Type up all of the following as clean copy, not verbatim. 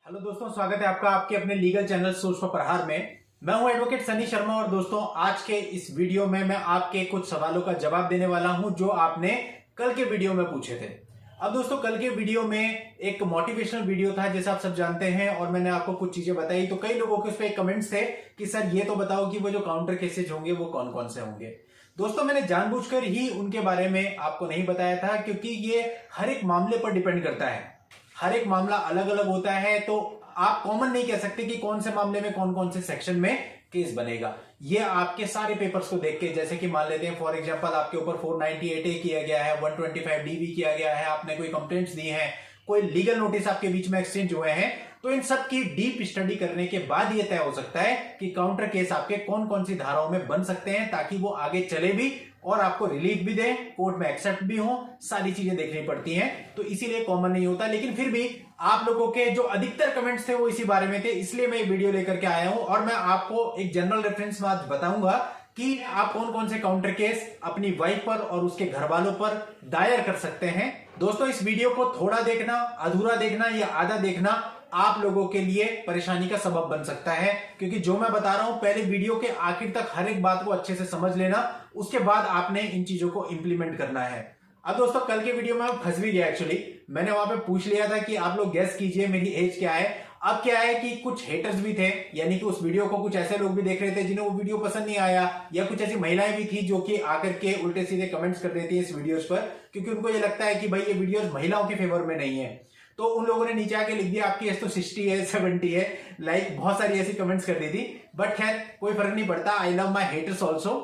Hello दोस्तों, स्वागत है आपका आपके अपने लीगल चैनल सोच पर प्रहार में। मैं हूं एडवोकेट सनी शर्मा और दोस्तों आज के इस वीडियो में मैं आपके कुछ सवालों का जवाब देने वाला हूं जो आपने कल के वीडियो में पूछे थे। अब दोस्तों कल के वीडियो में एक मोटिवेशनल वीडियो था जैसा आप सब जानते हैं और मैंने आपको कुछ चीजें बताई, तो कई लोगों के उस पर कमेंट्स थे कि सर ये तो बताओ कि वो जो काउंटर केसेज होंगे वो कौन कौन से होंगे। दोस्तों मैंने जानबूझकर ही उनके बारे में आपको नहीं बताया था क्योंकि ये हर एक मामले पर डिपेंड करता है, हर एक मामला अलग अलग होता है, तो आप कॉमन नहीं कह सकते कि कौन से मामले में कौन कौन से सेक्शन में केस बनेगा। ये आपके सारे पेपर्स को देख के, जैसे कि मान लेते हैं फॉर एग्जांपल आपके ऊपर 498A किया गया है, 125DB किया गया है, आपने कोई कंप्लेंट्स दी हैं, कोई लीगल नोटिस आपके बीच में एक्सचेंज हुए हैं, तो इन सब की डीप स्टडी करने के बाद यह तय हो सकता है कि काउंटर केस आपके कौन कौन सी धाराओं में बन सकते हैं ताकि वो आगे चले भी और आपको रिलीफ भी दे, कोर्ट में एक्सेप्ट भी हो, सारी चीजें देखनी पड़ती हैं, तो इसीलिए कॉमन नहीं होता। लेकिन फिर भी आप लोगों के जो अधिकतर कमेंट्स थे वो इसी बारे में थे, इसलिए मैं ये वीडियो लेकर के आया हूं और मैं आपको एक जनरल रेफरेंस में आज बताऊंगा कि आप कौन कौन से काउंटर केस अपनी वाइफ पर और उसके घर वालों पर दायर कर सकते हैं। दोस्तों इस वीडियो को थोड़ा देखना, अधूरा देखना या आधा देखना आप लोगों के लिए परेशानी का सबब बन सकता है, क्योंकि जो मैं बता रहा हूं पहले वीडियो के आखिर तक हर एक बात को अच्छे से समझ लेना, उसके बाद आपने इन चीजों को इंप्लीमेंट करना है। अब दोस्तों कल के वीडियो में फंस भी गया, एक्चुअली मैंने वहां पे पूछ लिया था कि आप लोग गेस कीजिए मेरी एज क्या है। अब क्या है कि कुछ हेटर्स भी थे, यानी कि उस वीडियो को कुछ ऐसे लोग भी देख रहे थे जिन्हें वो वीडियो पसंद नहीं आया, या कुछ ऐसी महिलाएं भी थी जो कि आकर के उल्टे सीधे कमेंट्स कर देती है इस वीडियोस पर, क्योंकि उनको ये लगता है कि भाई ये वीडियोस महिलाओं के फेवर में नहीं है। तो उन लोगों ने नीचे आके लिख दिया आपकी एज तो 60 है, 70 है, लाइक बहुत सारी ऐसी कमेंट्स कर दी थी। बट खैर कोई फर्क नहीं पड़ता, I love my haters also.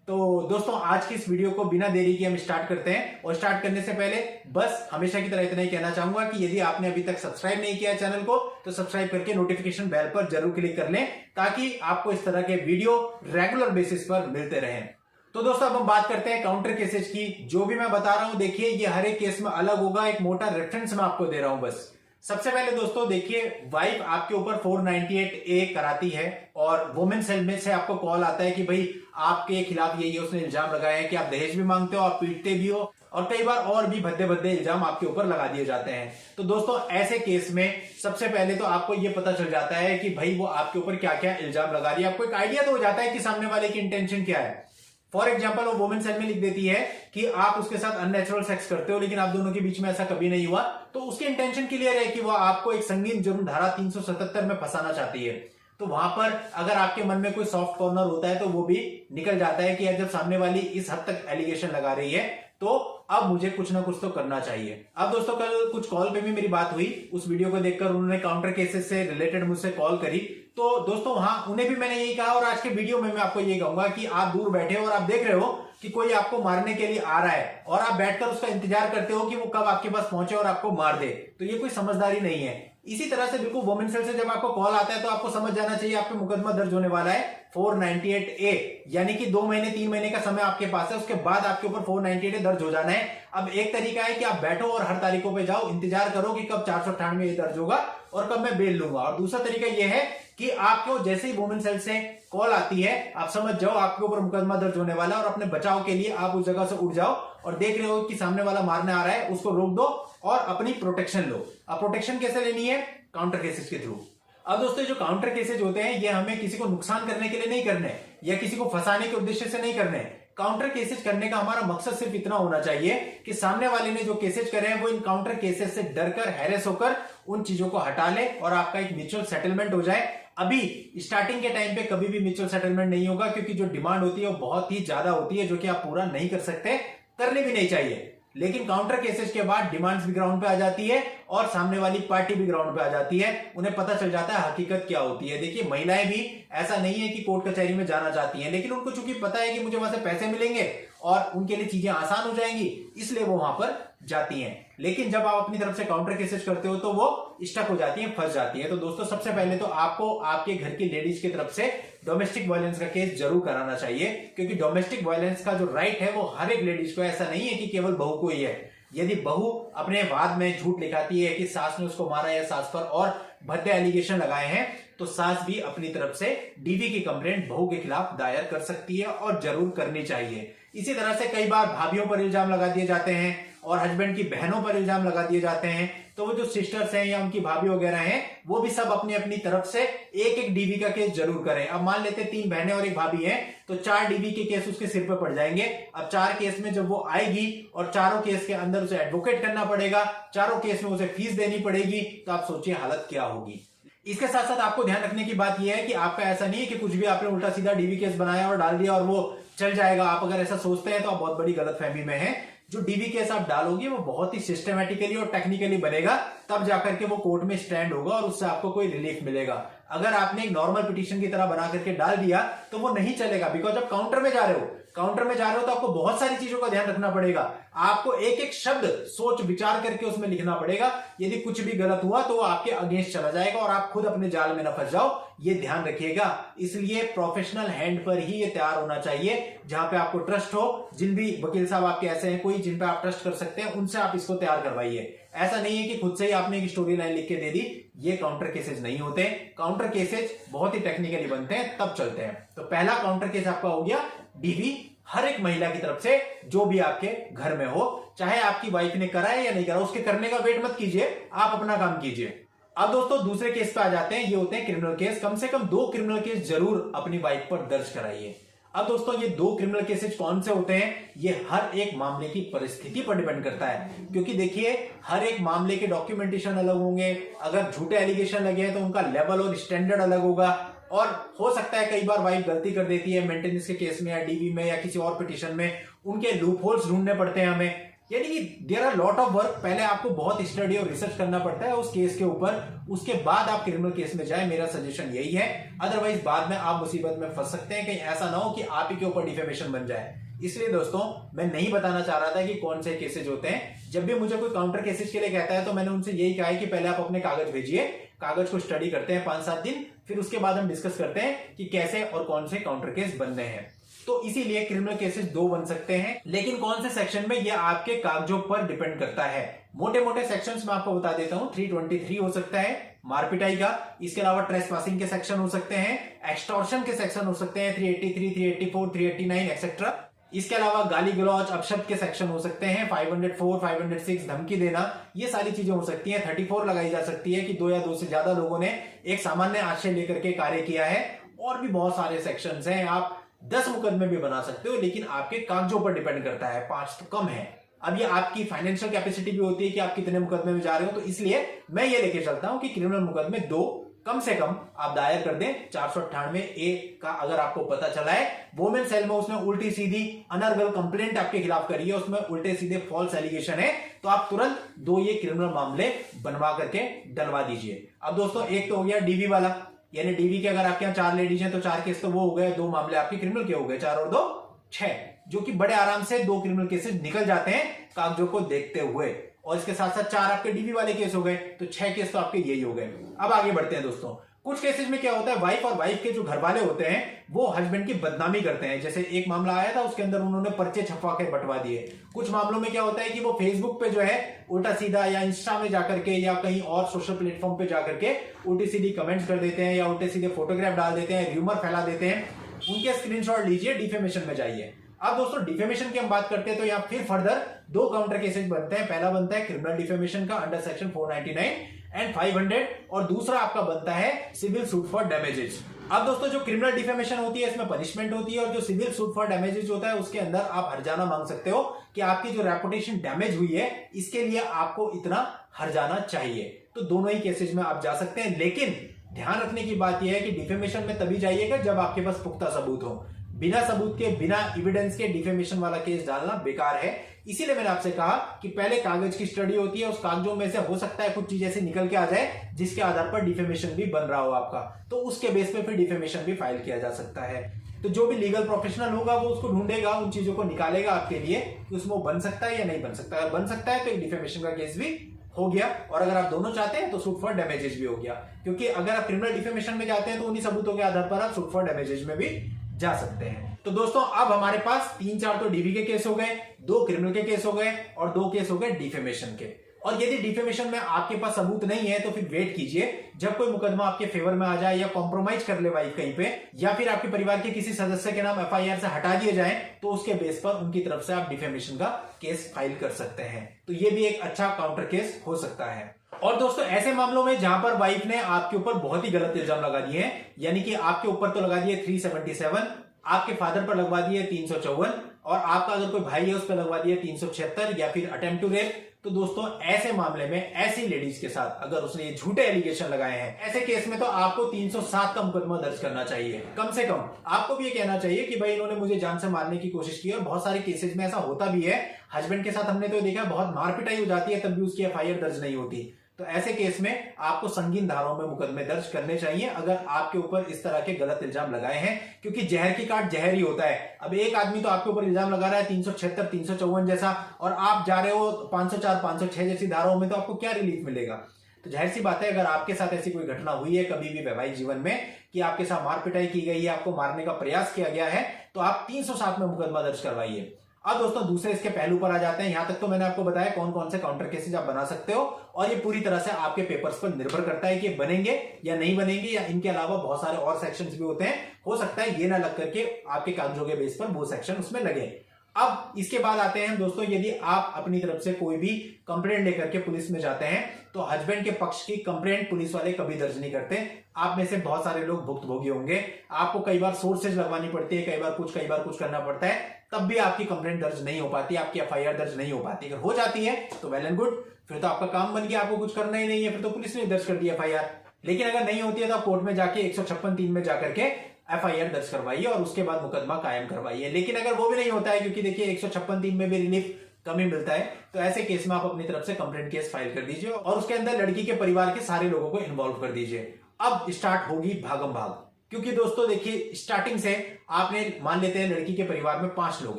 तो दोस्तों आज की इस वीडियो को बिना देरी के हम स्टार्ट करते हैं, और स्टार्ट करने से पहले बस हमेशा की तरह इतना ही कहना चाहूंगा कि यदि आपने अभी तक सब्सक्राइब नहीं किया चैनल को तो सब्सक्राइब करके नोटिफिकेशन बेल पर जरूर क्लिक कर लें ताकि आपको इस तरह के वीडियो रेगुलर बेसिस पर मिलते रहें। तो दोस्तों अब हम बात करते हैं काउंटर केसेज की। जो भी मैं बता रहा हूं देखिए ये हर एक केस में अलग होगा, एक मोटा रेफरेंस मैं आपको दे रहा हूं बस। सबसे पहले दोस्तों देखिए, वाइफ आपके ऊपर 498A कराती है और वुमेन सेल में से आपको कॉल आता है कि भाई आपके खिलाफ ये उसने इल्जाम लगाया है कि आप दहेज भी मांगते हो, आप पीटते भी हो, और कई बार और भी भद्दे भद्दे इल्जाम आपके ऊपर लगा दिए जाते हैं। तो दोस्तों ऐसे केस में सबसे पहले तो आपको ये पता चल जाता है कि भाई वो आपके ऊपर क्या क्या इल्जाम लगा रही है, आपको एक आइडिया तो हो जाता है कि सामने वाले की इंटेंशन क्या है। फॉर एग्जाम्पल वो वुमेन सेल में लिख देती है कि आप उसके साथ अननेचुरल सेक्स करते हो लेकिन आप दोनों के बीच में ऐसा कभी नहीं हुआ, तो उसकी इंटेंशन क्लियर है कि वो आपको एक संगीन जुर्म धारा 377 में फंसाना चाहती है। तो वहां पर अगर आपके मन में कोई सॉफ्ट कॉर्नर होता है तो वो भी निकल जाता है कि जब सामने वाली इस हद तक एलिगेशन लगा रही है तो अब मुझे कुछ ना कुछ तो करना चाहिए। अब दोस्तों कल कुछ कॉल पे भी मेरी बात हुई, उस वीडियो को देखकर उन्होंने काउंटर केसेस से रिलेटेड मुझसे कॉल करी, तो दोस्तों वहां उन्हें भी मैंने यही कहा और आज के वीडियो में मैं आपको यही कहूंगा कि आप दूर बैठे हो और आप देख रहे हो कि कोई आपको मारने के लिए आ रहा है और आप बैठकर उसका इंतजार करते हो कि वो कब आपके पास पहुंचे और आपको मार दे, तो ये कोई समझदारी नहीं है। इसी तरह से बिल्कुल वुमेन सेल से जब आपको कॉल आता है तो आपको समझ जाना चाहिए आप पे मुकदमा दर्ज होने वाला है 498A, यानी कि 2 महीने 3 महीने का समय आपके पास है, उसके बाद आपके ऊपर 498A दर्ज हो जाना है। अब एक तरीका है कि आप बैठो और हर तारीखों पे जाओ, इंतजार करो कि कब 498 दर्ज होगा और कब मैं बेल लूंगा। और दूसरा तरीका यह है कि आपको जैसे ही वुमेन सेल से कॉल आती है आप समझ जाओ आपके ऊपर मुकदमा दर्ज होने वाला है और अपने बचाव के लिए आप उस जगह से उठ जाओ और देख रहे हो कि सामने वाला मारने आ रहा है, उसको रोक दो और अपनी प्रोटेक्शन लो। अब प्रोटेक्शन कैसे लेनी है? काउंटर केसेस के थ्रू। अब दोस्तों जो काउंटर केसेज होते हैं ये हमें किसी को नुकसान करने के लिए नहीं करने या किसी को फंसाने के उद्देश्य से नहीं करने। काउंटर केसेज करने का हमारा मकसद सिर्फ इतना होना चाहिए कि सामने वाले ने जो केसेज करे हैं वो इन काउंटर केसेज से डरकर, हैरेस होकर उन चीजों को हटा ले और आपका एक म्यूचुअल सेटलमेंट हो जाए। अभी स्टार्टिंग के टाइम पे कभी भी म्यूचुअल सेटलमेंट नहीं होगा क्योंकि जो डिमांड होती है वो बहुत ही ज्यादा होती है जो कि आप पूरा नहीं कर सकते, करने भी नहीं चाहिए। लेकिन काउंटर केसेस के बाद डिमांड्स भी ग्राउंड पे आ जाती है और सामने वाली पार्टी भी ग्राउंड पे आ जाती है, उन्हें पता चल जाता है हकीकत क्या होती है। देखिए महिलाएं भी ऐसा नहीं है कि कोर्ट कचहरी में जाना चाहती हैं, लेकिन उनको चूंकि पता है कि मुझे वहां से पैसे मिलेंगे और उनके लिए चीजें आसान हो जाएंगी, इसलिए वो वहां पर जाती हैं। लेकिन जब आप अपनी तरफ से काउंटर केसेस करते हो तो वो स्टक हो जाती हैं, फंस जाती हैं। तो दोस्तों सबसे पहले तो आपको आपके घर की लेडीज की तरफ से डोमेस्टिक वायलेंस का केस जरूर कराना चाहिए, क्योंकि डोमेस्टिक वायलेंस का जो राइट है वो हर एक लेडीज को, ऐसा नहीं है कि केवल बहू को ही है। यदि बहू अपने वाद में झूठ लिखाती है कि सास ने उसको मारा या सास पर और भद्दे एलिगेशन लगाए हैं, तो सास भी अपनी तरफ से डीवी की कंप्लेंट बहू के खिलाफ दायर कर सकती है और जरूर करनी चाहिए। इसी तरह से कई बार भाभियों पर इल्जाम लगा दिए जाते हैं और हस्बैंड की बहनों पर इल्जाम लगा दिए जाते हैं, तो वो जो सिस्टर्स हैं या उनकी भाभी वगैरह हैं वो भी सब अपनी अपनी तरफ से एक एक डीवी का केस जरूर करें। अब मान लेते 3 बहनें और एक भाभी हैं तो 4 डीवी के केस उसके सिर पे पड़ जाएंगे। अब 4 केस में जब वो आएगी और चारों केस के अंदर उसे एडवोकेट करना पड़ेगा, चारों केस में उसे फीस देनी पड़ेगी, तो आप सोचिए हालत क्या होगी। इसके साथ साथ आपको ध्यान रखने की बात यह है कि आपका ऐसा नहीं है कि कुछ भी आपने उल्टा सीधा डीवी केस बनाया और डाल दिया और वो चल जाएगा। आप अगर ऐसा सोचते हैं तो आप बहुत बड़ी गलतफहमी में हैं। जो डीवी केस आप डालोगे वो बहुत ही सिस्टमैटिकली और टेक्निकली बनेगा, तब जाकर के वो कोर्ट में स्टैंड होगा और उससे आपको कोई रिलीफ मिलेगा। अगर आपने एक नॉर्मल पिटीशन की तरह बना करके डाल दिया तो वो नहीं चलेगा, बिकॉज आप काउंटर में जा रहे हो। काउंटर में जा रहे हो तो आपको बहुत सारी चीजों का ध्यान रखना पड़ेगा। आपको एक एक शब्द सोच विचार करके उसमें लिखना पड़ेगा। यदि कुछ भी गलत हुआ तो वो आपके अगेंस्ट चला जाएगा और आप खुद अपने जाल में न फंस जाओ, ये ध्यान रखिएगा। इसलिए प्रोफेशनल हैंड पर ही ये तैयार होना चाहिए, जहां पे आपको ट्रस्ट हो। जिन भी वकील साहब आपके ऐसे हैं कोई जिन पे आप ट्रस्ट कर सकते हैं, उनसे आप इसको तैयार करवाइए। ऐसा नहीं है कि खुद से ही आपने एक स्टोरी लाइन लिख के दे दी। ये काउंटर केसेस नहीं होते। काउंटर केसेस बहुत ही टेक्निकली बनते हैं, तब चलते हैं। तो पहला काउंटर केस आपका हो गया डीवी हर एक महिला की तरफ से, जो भी आपके घर में हो, चाहे आपकी वाइफ ने करा है या नहीं करा, उसके करने का वेट मत कीजिए, आप अपना काम कीजिए। अब दोस्तों दूसरे केस पे आ जाते हैं। ये होते हैं क्रिमिनल केस। कम से कम 2 क्रिमिनल केस जरूर अपनी वाइफ पर दर्ज कराइए। अब दोस्तों ये 2 क्रिमिनल केसेस कौन से होते हैं, ये हर एक मामले की परिस्थिति पर डिपेंड करता है। क्योंकि देखिए हर एक मामले के डॉक्यूमेंटेशन अलग होंगे। अगर झूठे एलिगेशन लगे हैं तो उनका लेवल और स्टैंडर्ड अलग होगा। और हो सकता है कई बार वाइफ गलती कर देती है मेंटेनेंस के केस में या डीवी में या किसी और पिटीशन में, उनके लूप होल्स ढूंढने पड़ते हैं हमें। यानी कि there are lot of work. पहले आपको बहुत स्टडी और रिसर्च करना पड़ता है उस केस के ऊपर, उसके बाद आप क्रिमिनल केस में जाए। मेरा सजेशन यही है। अदरवाइज बाद में आप मुसीबत में फंस सकते हैं। कहीं ऐसा ना हो कि आप ही के ऊपर डिफेमेशन बन जाए। इसलिए दोस्तों मैं नहीं बताना चाह रहा था कि कौन से केसेज होते हैं। जब भी मुझे कोई काउंटर केसेज के लिए कहता है तो मैंने उनसे यही कहा है कि पहले आप अपने कागज भेजिए, कागज को स्टडी करते हैं 5-7 दिन, फिर उसके बाद हम डिस्कस करते हैं कि कैसे और कौन से काउंटर केस बनने हैं। तो इसीलिए क्रिमिनल केसेस 2 बन सकते हैं, लेकिन कौन से सेक्शन में, ये आपके कागजों पर डिपेंड करता है। मोटे मोटे सेक्शंस में आपको बता देता हूं। 323 हो सकता है मारपिटाई का, इसके अलावा ट्रेसपासिंग के सेक्शन हो सकते हैं, एक्सटॉर्शन के सेक्शन हो सकते हैं 383, 384, 389 एक्सेट्रा। इसके अलावा गाली गलौज अपशब्द के सेक्शन हो सकते हैं 504, 506 धमकी देना, ये सारी चीजें हो सकती हैं। 34 लगाई जा सकती है कि 2 या 2 से ज्यादा लोगों ने एक सामान्य आशय लेकर के कार्य किया है। और भी बहुत सारे सेक्शंस हैं। आप 10 मुकदमे भी बना सकते हो, लेकिन आपके कागजों पर डिपेंड करता है। 5 तो कम है। अब ये आपकी फाइनेंशियल कैपेसिटी भी होती है कि आप कितने मुकदमे में जा रहे हो। तो इसलिए मैं ये लेके चलता हूं कि क्रिमिनल मुकदमे 2 कम से कम आप दायर कर दें। 498A का अगर आपको पता चला है वोमेन सेल में उसने उल्टी सीधी अनर्गल कंप्लेंट आपके खिलाफ करी है, उसमें उल्टे सीधे फॉल्स एलिगेशन है, तो आप तुरंत 2 ये क्रिमिनल मामले बनवा करके डलवा दीजिए। अब दोस्तों एक तो हो गया डीवी वाला, यानी डीवी के अगर आपके यहाँ 4 लेडीज हैं तो 4 केस तो वो हो गए, 2 मामले आपके क्रिमिनल के हो गए, 4 और 2 6, जो कि बड़े आराम से 2 क्रिमिनल केसेस निकल जाते हैं कागजों को देखते हुए। और इसके साथ साथ 4 आपके डीवी वाले केस हो गए, तो 6 केस तो आपके यही हो गए। अब आगे बढ़ते हैं दोस्तों। कुछ केसेस में क्या होता है, वाइफ और वाइफ के जो घर वाले होते हैं वो हस्बैंड की बदनामी करते हैं। जैसे एक मामला आया था, उसके अंदर उन्होंने पर्चे छपवा के बंटवा दिए। कुछ मामलों में क्या होता है कि वो फेसबुक पे जो है उल्टा सीधा, या इंस्टा में जाकर के या कहीं और सोशल प्लेटफॉर्म पे जाकर के उल्टी सीधी कमेंट्स कर देते हैं या उल्टे सीधे फोटोग्राफ डाल देते हैं, र्यूमर फैला देते हैं। उनके स्क्रीनशॉट लीजिए, डिफेमेशन में जाइए। अब दोस्तों डिफेमेशन की हम बात करते हैं तो यहाँ फिर फर्दर 2 काउंटर केसेस बनते हैं। पहला बनता है क्रिमिनल डिफेमेशन का अंडर सेक्शन 499 एंड 500, और दूसरा आपका बनता है सिविल सूट फॉर डैमेजेस। अब दोस्तों जो क्रिमिनल डिफेमेशन होती है इसमें पनिशमेंट होती है, और जो सिविल सूट फॉर डैमेजेस होता है उसके अंदर आप हर्जाना मांग सकते हो कि आपकी जो रेपुटेशन डैमेज हुई है इसके लिए आपको इतना हर्जाना चाहिए। तो दोनों ही केसेस में आप जा सकते हैं, लेकिन ध्यान रखने की बात यह है कि डिफेमेशन में तभी जाइएगा जब आपके पास पुख्ता सबूत हो। बिना सबूत के, बिना एविडेंस के डिफेमेशन वाला केस डालना बेकार है। इसीलिए मैंने आपसे कहा कि पहले कागज की स्टडी होती है, उस कागजों में से हो सकता है कुछ चीज ऐसी निकल के आ जाए जिसके आधार पर डिफेमेशन भी बन रहा हो आपका, तो उसके बेस पे फिर डिफेमेशन भी फाइल किया जा सकता है। तो जो भी लीगल प्रोफेशनल होगा वो उसको ढूंढेगा, उन चीजों को निकालेगा आपके लिए कि उसमें वो बन सकता है या नहीं बन सकता। अगर बन सकता है तो एक डिफेमेशन का केस भी हो गया, और अगर आप दोनों चाहते हैं तो सूट फॉर डैमेजेस भी हो गया। क्योंकि अगर आप क्रिमिनल डिफेमेशन में जाते हैं तो उन्हीं सबूतों के आधार पर आप सूट फॉर डैमेजेस में भी जा सकते हैं। तो दोस्तों अब हमारे पास 3-4 तो डीवी के केस हो गए, 2 क्रिमिनल के केस हो गए और 2 केस हो गए डिफेमेशन के। और यदि डिफेमेशन में आपके पास सबूत नहीं है तो फिर वेट कीजिए जब कोई मुकदमा आपके फेवर में आ जाए या कॉम्प्रोमाइज कर ले वाइफ कहीं पे, या फिर आपके परिवार के किसी सदस्य के नाम एफआईआर से हटा दिए जाए, तो उसके बेस पर उनकी तरफ से आप डिफेमेशन का केस फाइल कर सकते हैं। तो ये भी एक अच्छा काउंटर केस हो सकता है। और दोस्तों ऐसे मामलों में जहां पर वाइफ ने आपके ऊपर बहुत ही गलत इल्जाम लगा दिए हैं, यानी कि आपके ऊपर तो लगा दिए 377, आपके फादर पर लगवा दिए 354, और आपका अगर कोई भाई है उस पर लगवा दिया 376 या फिर अटेम्प्ट टू रेप, तो दोस्तों ऐसे मामले में ऐसी लेडीज के साथ अगर उसने ये झूठे एलिगेशन लगाए हैं, ऐसे केस में तो आपको 307 का मुकदमा दर्ज करना चाहिए। कम से कम आपको भी ये कहना चाहिए कि भाई इन्होंने मुझे जान से मारने की कोशिश की, और बहुत सारे केसेस में ऐसा होता भी है। हस्बैंड के साथ हमने तो देखा बहुत मारपिटाई हो जाती है, तब भी उसकी एफआईआर दर्ज नहीं होती। तो ऐसे केस में आपको संगीन धाराओं में मुकदमे दर्ज करने चाहिए अगर आपके ऊपर इस तरह के गलत इल्जाम लगाए हैं, क्योंकि जहर की काट जहर ही होता है। अब एक आदमी तो आपके ऊपर इल्जाम लगा रहा है 376, 354 जैसा, और आप जा रहे हो 504, 506 जैसी धाराओं में, तो आपको क्या रिलीफ मिलेगा? तो जाहिर सी बात है अगर आपके साथ ऐसी कोई घटना हुई है कभी भी वैवाहिक जीवन में कि आपके साथ मारपिटाई की गई है, आपको मारने का प्रयास किया गया है, तो आप 307 में मुकदमा दर्ज करवाइए। अब दोस्तों दूसरे इसके पहलू पर आ जाते हैं। यहां तक तो मैंने आपको बताया कौन कौन से काउंटर केसेस आप बना सकते हो, और ये पूरी तरह से आपके पेपर्स पर निर्भर करता है कि बनेंगे या नहीं बनेंगे, या इनके अलावा बहुत सारे और सेक्शंस भी होते हैं, हो सकता है ये ना लग करके आपके कागजों के बेस पर वो सेक्शन उसमें लगे। अब इसके बाद आते हैं दोस्तों, यदि आप अपनी तरफ से कोई भी कंप्लेंट लेकर के पुलिस में जाते हैं, तो हस्बैंड के पक्ष की कंप्लेंट पुलिस वाले कभी दर्ज नहीं करते। आप में से बहुत सारे लोग भुक्तभोगी होंगे, आपको कई बार सोर्सेज लगवानी पड़ती है, कई बार कुछ करना पड़ता है, तब भी आपकी कंप्लेंट दर्ज नहीं हो पाती, आपकी एफआईआर दर्ज नहीं हो पाती। अगर हो जाती है तो वेल एंड गुड, फिर तो आपका काम बन गया, आपको कुछ करना ही नहीं है, फिर तो पुलिस ने दर्ज कर दिया एफआईआर। लेकिन अगर नहीं होती है तो आप कोर्ट में जाके 156(3) में जाकर के एफआईआर दर्ज करवाइए और उसके बाद मुकदमा कायम करवाइए। लेकिन अगर वो भी नहीं होता है, क्योंकि देखिए 156(3) में भी रिलीफ कम ही मिलता है, तो ऐसे केस में आप अपनी तरफ से कंप्लेंट केस फाइल कर दीजिए और उसके अंदर लड़की के परिवार के सारे लोगों को इन्वॉल्व कर दीजिए। अब स्टार्ट होगी भागम भाग, क्योंकि दोस्तों देखिए स्टार्टिंग से आपने मान लेते हैं लड़की के परिवार में 5 लोग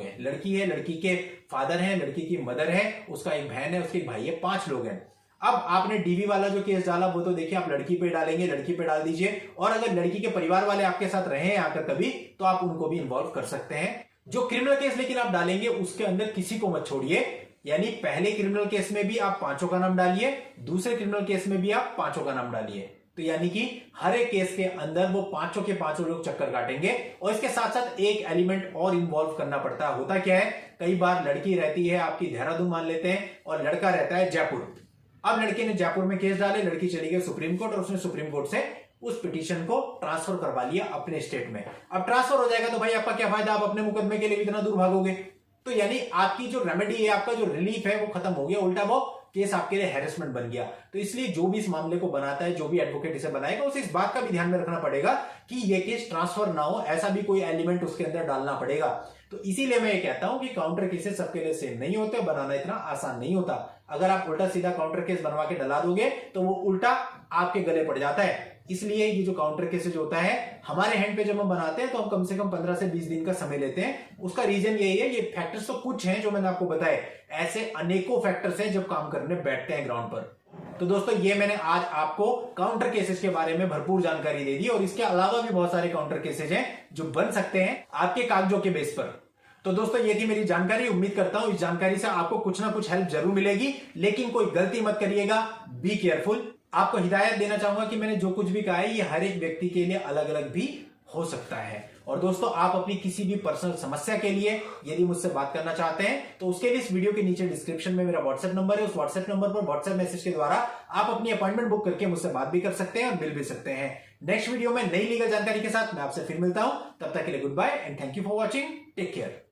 हैं, लड़की है, लड़की के फादर हैं, लड़की की मदर है, उसका एक बहन है, उसके एक भाई है, 5 लोग हैं। अब आपने डीवी वाला जो केस डाला वो तो देखिए आप लड़की पे डालेंगे, लड़की पे डाल दीजिए, और अगर लड़की के परिवार वाले आपके साथ रहे हैं आकर कभी, तो आप उनको भी इन्वॉल्व कर सकते हैं। जो क्रिमिनल केस लेकिन आप डालेंगे उसके अंदर किसी को मत छोड़िए, यानी पहले क्रिमिनल केस में भी आप 5 का नाम डालिए, दूसरे क्रिमिनल केस में भी आप 5 का नाम डालिए। तो यानी कि हर एक केस के अंदर वो 5 के 5 लोग चक्कर काटेंगे, और इसके साथ साथ एक एलिमेंट और इन्वॉल्व करना पड़ता है। होता क्या है, कई बार लड़की रहती है आपकी देहरादून मान लेते हैं, और लड़का रहता है जयपुर। अब लड़के ने जयपुर में केस डाले, लड़की चली गई सुप्रीम कोर्ट, और उसने सुप्रीम कोर्ट से उस पिटीशन को ट्रांसफर करवा लिया अपने स्टेट में। अब ट्रांसफर हो जाएगा तो भाई आपका क्या फायदा, आप अपने मुकदमे के लिए इतना दूर भागोगे? तो यानी आपकी जो रेमेडी है, आपका जो रिलीफ है वो खत्म हो गया, उल्टा वो केस आपके लिए हैरेसमेंट बन गया। तो इसलिए जो भी इस मामले को बनाता है, जो भी एडवोकेट इसे बनाएगा, उसे इस बात का भी ध्यान में रखना पड़ेगा कि ये केस ट्रांसफर ना हो, ऐसा भी कोई एलिमेंट उसके अंदर डालना पड़ेगा। तो इसीलिए मैं ये कहता हूं कि काउंटर केसेस सबके लिए सेम नहीं होते, बनाना इतना आसान नहीं होता। अगर आप उल्टा सीधा काउंटर केस बनवा के डला दोगे तो वो उल्टा आपके गले पड़ जाता है। इसलिए ये जो काउंटर केसेज होता है हमारे हैंड पे जब हम बनाते हैं तो हम कम से कम 15 से 20 दिन का समय लेते हैं। उसका रीजन यही है, ये फैक्टर्स तो कुछ हैं जो मैंने आपको बताए, ऐसे अनेकों फैक्टर्स हैं जब काम करने बैठते हैं ग्राउंड पर। तो दोस्तों ये मैंने आज आपको काउंटर केसेस के बारे में भरपूर जानकारी दे दी, और इसके अलावा भी बहुत सारे काउंटर केसेज हैं जो बन सकते हैं आपके कागजों के बेस पर। तो दोस्तों ये थी मेरी जानकारी। उम्मीद करता हूं इस जानकारी से आपको कुछ ना कुछ हेल्प जरूर मिलेगी, लेकिन कोई गलती मत करिएगा, बी केयरफुल। आपको हिदायत देना चाहूंगा कि मैंने जो कुछ भी कहा है ये हर एक व्यक्ति के लिए अलग अलग भी हो सकता है। और दोस्तों आप अपनी किसी भी पर्सनल समस्या के लिए यदि मुझसे बात करना चाहते हैं तो उसके लिए इस वीडियो के नीचे डिस्क्रिप्शन में मेरा व्हाट्सएप नंबर है, उस व्हाट्सएप नंबर पर व्हाट्सएप मैसेज के द्वारा आप अपनी अपॉइंटमेंट बुक करके मुझसे बात भी कर सकते हैं और मिल भी सकते हैं। नेक्स्ट वीडियो में नई लीगल जानकारी के साथ मैं आपसे फिर मिलता हूं, तब तक के लिए good bye and thank you for watching, take care.